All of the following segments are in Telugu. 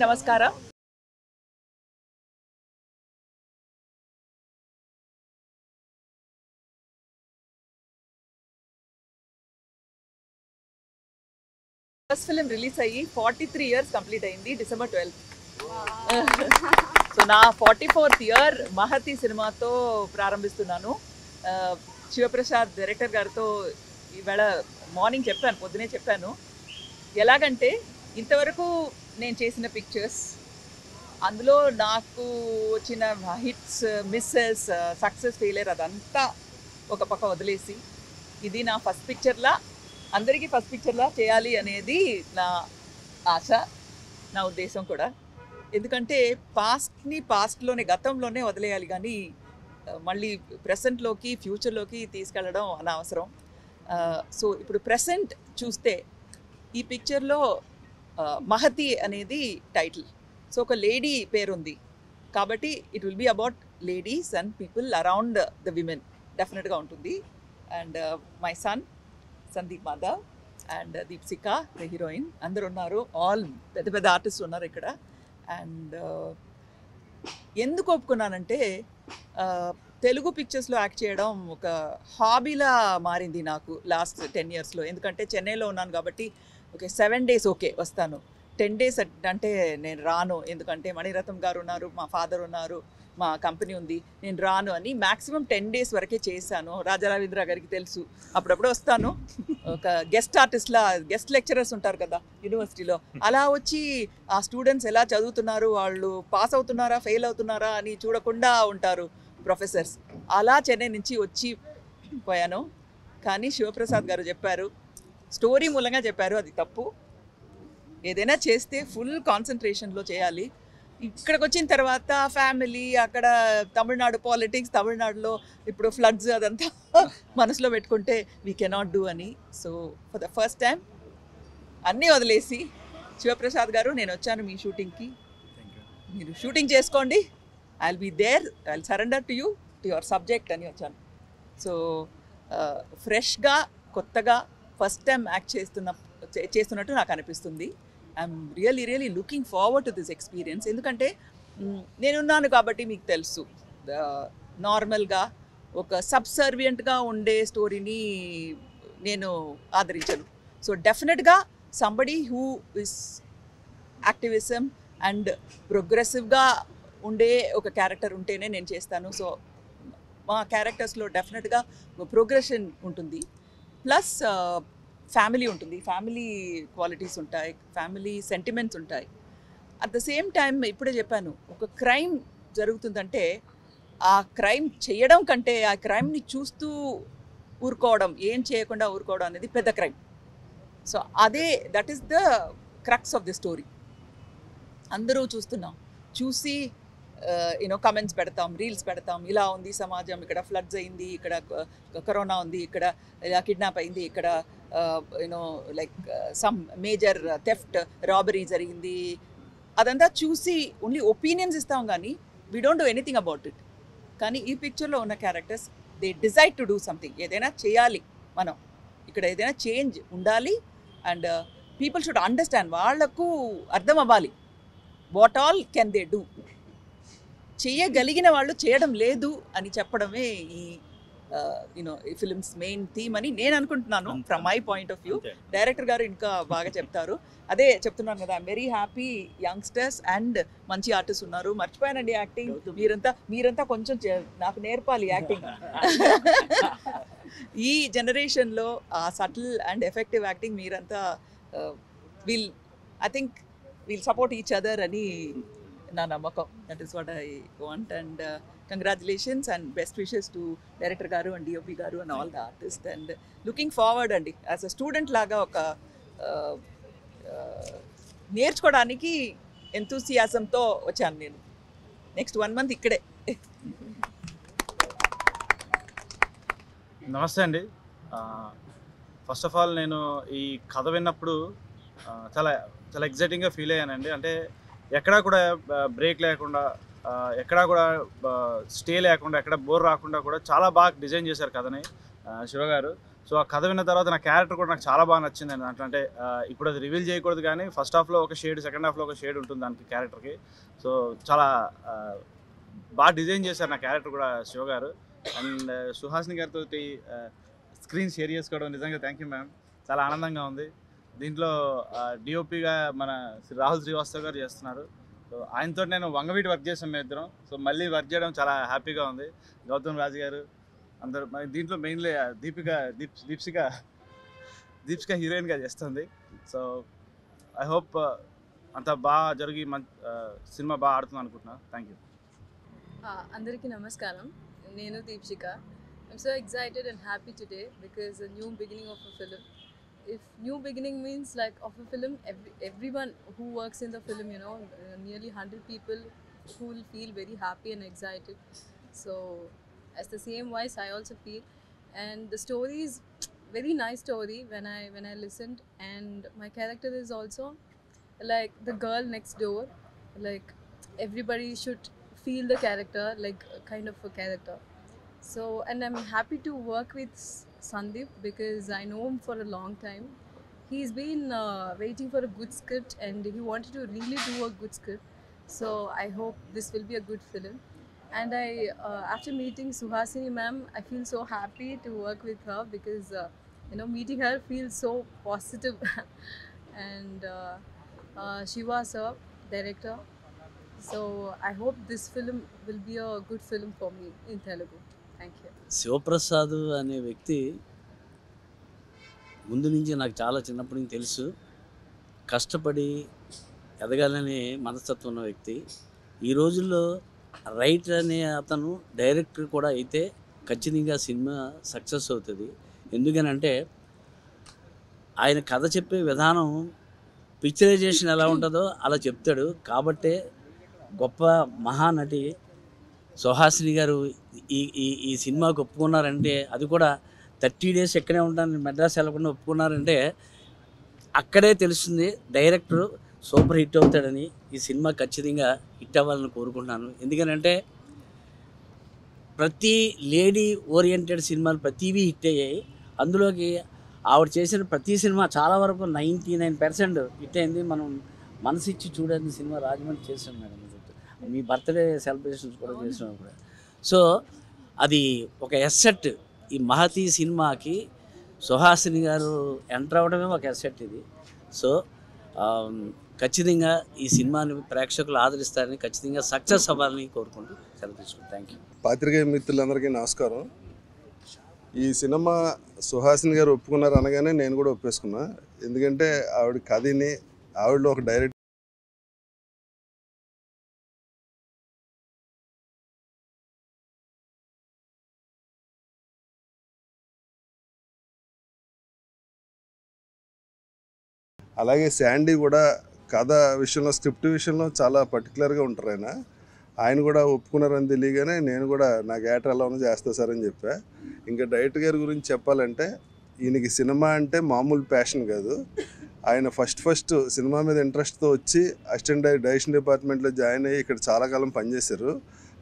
నమస్కారం. ఫస్ట్ ఫిలిం రిలీజ్ అయ్యి 43 ఇయర్స్ కంప్లీట్ అయింది December 12th. సో నా 44th ఇయర్ మహతి సినిమాతో ప్రారంభిస్తున్నాను. శివప్రసాద్ డైరెక్టర్ గారితో ఈవేళ మార్నింగ్ చెప్పాను, పొద్దునే చెప్పాను. ఎలాగంటే ఇంతవరకు నేను చేసిన పిక్చర్స్, అందులో నాకు వచ్చిన హిట్స్, మిస్సెస్, సక్సెస్, ఫెయిలియర్ అదంతా ఒక పక్క వదిలేసి ఇది నా ఫస్ట్ పిక్చర్లా, అందరికీ ఫస్ట్ పిక్చర్లా చేయాలి అనేది నా ఆశ, నా ఉద్దేశం కూడా. ఎందుకంటే పాస్ట్లోనే, గతంలోనే వదిలేయాలి, కానీ మళ్ళీ ప్రెసెంట్లోకి, ఫ్యూచర్లోకి తీసుకెళ్ళడం అనవసరం. సో ఇప్పుడు ప్రెసెంట్ చూస్తే ఈ పిక్చర్లో మహతి అనేది టైటిల్. సో ఒక లేడీ పేరుంది కాబట్టి it will be about ladies and people around the women డెఫినెట్గా ఉంటుంది. And my son Sandeep Madhav and Deepsikha the heroine అందరు ఉన్నారు, ఆల్ పెద్ద పెద్ద ఆర్టిస్ట్ ఉన్నారు ఇక్కడ. అండ్ ఎందుకు ఒప్పుకున్నానంటే తెలుగు పిక్చర్స్లో యాక్ట్ చేయడం ఒక హాబీలా మారింది నాకు లాస్ట్ 10 yearsలో. ఎందుకంటే చెన్నైలో ఉన్నాను కాబట్టి ఓకే 7 days ఓకే వస్తాను, 10 days అంటే నేను రాను. ఎందుకంటే మణిరత్నం గారు ఉన్నారు, మా ఫాదర్ ఉన్నారు, మా కంపెనీ ఉంది, నేను రాను అని మ్యాక్సిమం 10 days వరకే చేశాను. రాజా రవీంద్ర గారికి తెలుసు, అప్పుడప్పుడు వస్తాను ఒక గెస్ట్ ఆర్టిస్ట్లా. గెస్ట్ లెక్చరర్స్ ఉంటారు కదా యూనివర్సిటీలో, అలా వచ్చి ఆ స్టూడెంట్స్ ఎలా చదువుతున్నారు, వాళ్ళు పాస్ అవుతున్నారా ఫెయిల్ అవుతున్నారా అని చూడకుండా ఉంటారు ప్రొఫెసర్స్. అలా చెన్నై నుంచి వచ్చి పోయాను. కానీ శివప్రసాద్ గారు చెప్పారు, స్టోరీ మూలంగా చెప్పారు, అది తప్పు. ఏదైనా చేస్తే ఫుల్ కాన్సన్ట్రేషన్లో చేయాలి. ఇక్కడికి వచ్చిన తర్వాత ఫ్యామిలీ, అక్కడ తమిళనాడు పాలిటిక్స్, తమిళనాడులో ఇప్పుడు ఫ్లడ్స్, అదంతా మనసులో పెట్టుకుంటే వీ కెనాట్ డూ అని. So for the first time అన్నీ వదిలేసి శివప్రసాద్ గారు నేను వచ్చాను మీ షూటింగ్కి, మీరు షూటింగ్ చేసుకోండి, I will be there, I will surrender to you, to your subject అని వచ్చాను. సో ఫ్రెష్గా, కొత్తగా ఫస్ట్ టైం యాక్ట్ చేస్తున్నట్టు నాకు అనిపిస్తుంది. I'm really looking forward to this experience. ఎందుకంటే నేనున్నాను కాబట్టి మీకు తెలుసు, నార్మల్గా ఒక సబ్సర్వియంట్గా ఉండే స్టోరీని నేను ఆదరించను. సో డెఫినెట్గా somebody who is activism and ప్రోగ్రెసివ్గా ఉండే ఒక క్యారెక్టర్ ఉంటేనే నేను చేస్తాను. సో మా క్యారెక్టర్స్లో డెఫినెట్గా ప్రోగ్రెషన్ ఉంటుంది, ప్లస్ ఫ్యామిలీ ఉంటుంది, ఫ్యామిలీ క్వాలిటీస్ ఉంటాయి, ఫ్యామిలీ సెంటిమెంట్స్ ఉంటాయి. అట్ ద సేమ్ టైం ఇప్పుడే చెప్పాను, ఒక క్రైమ్ జరుగుతుందంటే ఆ క్రైమ్ చేయడం కంటే ఆ క్రైమ్ని చూస్తూ ఊరుకోవడం, ఏం చేయకుండా ఊరుకోవడం అనేది పెద్ద క్రైమ్. సో అదే, that is the crux of the story. అందరూ చూస్తున్నాం, చూసి కమెంట్స్ పెడతాం, రీల్స్ పెడతాం, ఇలా ఉంది సమాజం, ఇక్కడ ఫ్లడ్స్ అయింది, ఇక్కడ కరోనా ఉంది, ఇక్కడ ఇలా కిడ్నాప్ అయింది, ఇక్కడ like some major theft, robbery జరిగింది. అదంతా చూసి ఓన్లీ ఒపీనియన్స్ ఇస్తాం, కానీ we don't do anything about it. కానీ ఈ పిక్చర్లో ఉన్న characters they decide to do something. ఏదైనా చేయాలి మనం, ఇక్కడ ఏదైనా చేంజ్ ఉండాలి. అండ్ పీపుల్ షుడ్ అండర్స్టాండ్, వాళ్లకు అర్థం అవ్వాలి what all can they do. చేయగలిగిన వాళ్ళు చేయడం లేదు అని చెప్పడమే ఈ ఈ ఫిల్మ్స్ మెయిన్ థీమ్ అని నేను అనుకుంటున్నాను, from my point of view. Director గారు ఇంకా బాగా చెప్తారు. అదే చెప్తున్నాను కదా, I'm very happy, youngsters and మంచి ఆర్టిస్ట్ ఉన్నారు. మర్చిపోయానండి యాక్టింగ్, మీరంతా కొంచెం నాకు నేర్పాలి యాక్టింగ్. ఈ జనరేషన్లో ఆ సటిల్ అండ్ ఎఫెక్టివ్ యాక్టింగ్ మీరంతా I think wheel support each other అని నా నమ్మకం. That is what I want. And congratulations and best wishes to director గారు అండ్ డిఓపి గారు and all the artist. And looking forward అండి, యాజ్ అ స్టూడెంట్ లాగా ఒక నేర్చుకోవడానికి ఎంతూసియాజంతో వచ్చాను నేను. నెక్స్ట్ 1 month ఇక్కడే. నమస్తే అండి. ఫస్ట్ ఆఫ్ ఆల్ నేను ఈ కథ విన్నప్పుడు చాలా చాలా ఎగ్జైటింగ్గా ఫీల్ అయ్యానండి. అంటే ఎక్కడా కూడా బ్రేక్ లేకుండా, ఎక్కడా కూడా స్టే లేకుండా, ఎక్కడ బోర్ రాకుండా కూడా చాలా బాగా డిజైన్ చేశారు కథని శివ గారు. సో ఆ కథ విన్న తర్వాత నా క్యారెక్టర్ కూడా నాకు చాలా బాగా నచ్చింది అండి. దాంట్లో అంటే ఇప్పుడు అది రివీల్ చేయకూడదు కానీ ఫస్ట్ హాఫ్లో ఒక షేడ్, సెకండ్ హాఫ్లో ఒక షేడ్ ఉంటుంది దానికి క్యారెక్టర్కి. సో చాలా బాగా డిజైన్ చేశారు నా క్యారెక్టర్ కూడా శివ గారు. అండ్ సుహాసిని గారితో స్క్రీన్ షేర్ చేసుకోవడం నిజంగా థ్యాంక్ యూ మ్యామ్. చాలా ఆనందంగా ఉంది. దీంట్లో డిఓపిగా మన రాహుల్ శ్రీవాస్తవ్ గారు చేస్తున్నారు. సో ఆయనతో నేను వంగవీటి వర్క్ చేసాం మేము ఇద్దరం. సో మళ్ళీ వర్క్ చేయడం చాలా హ్యాపీగా ఉంది. గౌతమ్ రాజు గారు అందరూ దీంట్లో మెయిన్లీ దీప్సిక హీరోయిన్గా చేస్తుంది. సో ఐ హోప్ అంత బాగా జరిగి సినిమా బాగా ఆడుతుంది అనుకుంటున్నాను. Thank you. అందరికీ నమస్కారం. నేను Deepshika. I'm so excited and happy today because a new beginning of a film. If new beginning means like of a film, everyone who works in the film, you know, nearly 100 people who will feel very happy and excited. So as the same wise I also feel, and the story is very nice story when I listened, and my character is also like the girl next door. Like everybody should feel the character, like kind of a character. So, and I'm happy to work with Sandeep because I know him for a long time. He's been waiting for a good script and he wanted to really do a good script. So I hope this will be a good film. And after meeting Suhasini ma'am, I feel so happy to work with her because you know, meeting her feels so positive. And Shiva sir, director. So I hope this film will be a good film for me in Telugu. Thank you. Sivaprasad అనే వ్యక్తి ముందు నుంచి నాకు చాలా చిన్నప్పటి నుంచి తెలుసు. కష్టపడి ఎదగాలనే మనస్తత్వం ఉన్న వ్యక్తి. ఈ రోజుల్లో రైటర్ అనే అతను డైరెక్టర్ కూడా అయితే ఖచ్చితంగా సినిమా సక్సెస్ అవుతుంది. ఎందుకనంటే ఆయన కథ చెప్పే విధానం పిక్చరైజేషన్ ఎలా ఉంటుందో అలా చెప్తాడు. కాబట్టే గొప్ప మహానటి సుహాసిని గారు ఈ సినిమాకి ఒప్పుకున్నారంటే, అది కూడా 30 days ఎక్కడే ఉంటాను మెడ్రాస్ వెళ్ళకుండా ఒప్పుకున్నారంటే అక్కడే తెలుస్తుంది డైరెక్టర్ సూపర్ హిట్ అవుతాడని. ఈ సినిమా ఖచ్చితంగా హిట్ అవ్వాలని కోరుకుంటున్నాను. ఎందుకనంటే ప్రతి లేడీ ఓరియంటెడ్ సినిమాలు ప్రతివీ హిట్ అయ్యాయి. అందులోకి ఆవిడ చేసిన ప్రతి సినిమా చాలా వరకు 99% హిట్ అయింది. మనం మనసు ఇచ్చి చూడని సినిమా రాజమండ్రి చేసాం మేడం. మీ బర్త్డే సెలబ్రేషన్స్ కూడా చేసినాం కూడా. సో అది ఒక ఎస్సెట్. ఈ మహతి సినిమాకి సుహాసిని గారు ఎంటర్ అవ్వడమే ఒక ఎస్సెట్ ఇది. సో ఖచ్చితంగా ఈ సినిమాని ప్రేక్షకులు ఆదరిస్తారని, ఖచ్చితంగా సక్సెస్ అవ్వాలని కోరుకుంటూ సెలవు తీసుకుంటాను. Thank you. పాత్రికేయ మిత్రులందరికీ నమస్కారం. ఈ సినిమా సుహాసిని గారు ఒప్పుకున్నారు అనగానే నేను కూడా ఒప్పేసుకున్నా. ఎందుకంటే ఆవిడ కథని, ఆవిడలో ఒక డైరెక్ట్ అలాగే శాండీ కూడా కథ విషయంలో, స్క్రిప్ట్ విషయంలో చాలా పర్టికులర్గా ఉంటారు. ఆయన కూడా ఒప్పుకున్నారని తెలియగానే నేను కూడా నా క్యారెక్టర్ ఎలా ఉన్నా చేస్తా సార్ అని చెప్పా. ఇంకా డైరెక్టర్ గారి గురించి చెప్పాలంటే ఈయనకి సినిమా అంటే మామూలు ప్యాషన్ కాదు. ఆయన ఫస్ట్ సినిమా మీద ఇంట్రెస్ట్తో వచ్చి అసిస్టెంట్ డైరెక్షన్ డిపార్ట్మెంట్లో జాయిన్ అయ్యి ఇక్కడ చాలా కాలం పనిచేశారు.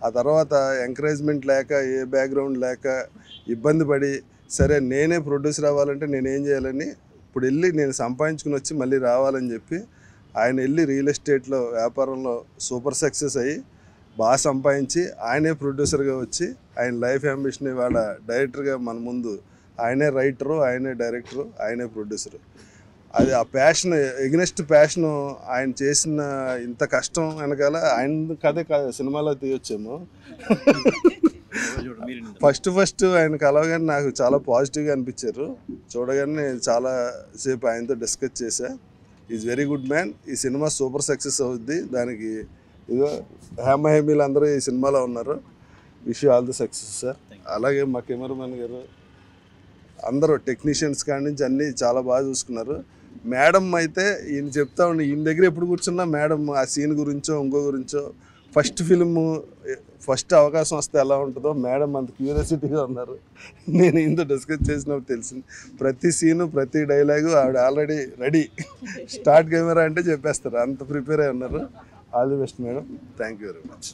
ఆ తర్వాత ఎంకరేజ్మెంట్ లేక, ఏ బ్యాక్గ్రౌండ్ లేక ఇబ్బంది పడి, సరే నేనే ప్రొడ్యూసర్ అవ్వాలంటే నేనేం చేయాలని ఇప్పుడు వెళ్ళి నేను సంపాదించుకుని వచ్చి మళ్ళీ రావాలని చెప్పి ఆయన వెళ్ళి రియల్ ఎస్టేట్లో వ్యాపారంలో సూపర్ సక్సెస్ అయ్యి బాగా సంపాదించి ఆయనే ప్రొడ్యూసర్గా వచ్చి ఆయన లైఫ్ అంబిషన్ ఇవాళ డైరెక్టర్గా మన ముందు ఆయనే రైటరు, ఆయనే డైరెక్టరు, ఆయనే ప్రొడ్యూసరు. అది ఆ ప్యాషన్, ఎగ్నెస్ట్ ప్యాషను ఆయన చేసిన ఇంత కష్టం వెనకాల ఆయన కథే సినిమాలో తీయొచ్చేమో. ఫస్ట్ ఆయన కలవగానే నాకు చాలా పాజిటివ్గా అనిపించారు. చూడగానే నేను చాలా సేపు ఆయనతో డిస్కస్ చేశా. Is very good man. ఈ సినిమా సూపర్ సక్సెస్ అవుద్ది. దానికి ఇదో హేమహేమీలు అందరూ ఈ సినిమాలో ఉన్నారు. Wish you all the success sir. అలాగే మా కెమెరామెన్ గారు, అందరూ టెక్నీషియన్స్ కాడి నుంచి అన్నీ చాలా బాగా చూసుకున్నారు. మేడం అయితే ఈయన చెప్తా ఉండి, ఈయన దగ్గర ఎప్పుడు కూర్చున్నా మేడం ఆ సీన్ గురించో ఇంకో గురించో, ఫస్ట్ అవకాశం వస్తే ఎలా ఉంటుందో మేడం అంత క్యూరియాసిటీగా ఉన్నారు. నేను ఇంత డిస్కస్ చేసినప్పుడు తెలిసింది. ప్రతి సీను, ప్రతి డైలాగు ఆవిడ ఆల్రెడీ రెడీ. స్టార్ట్ కెమెరా అంటే చెప్పేస్తారు, అంత ప్రిపేర్ అయి ఉన్నారు. All the best madam. Thank you very much.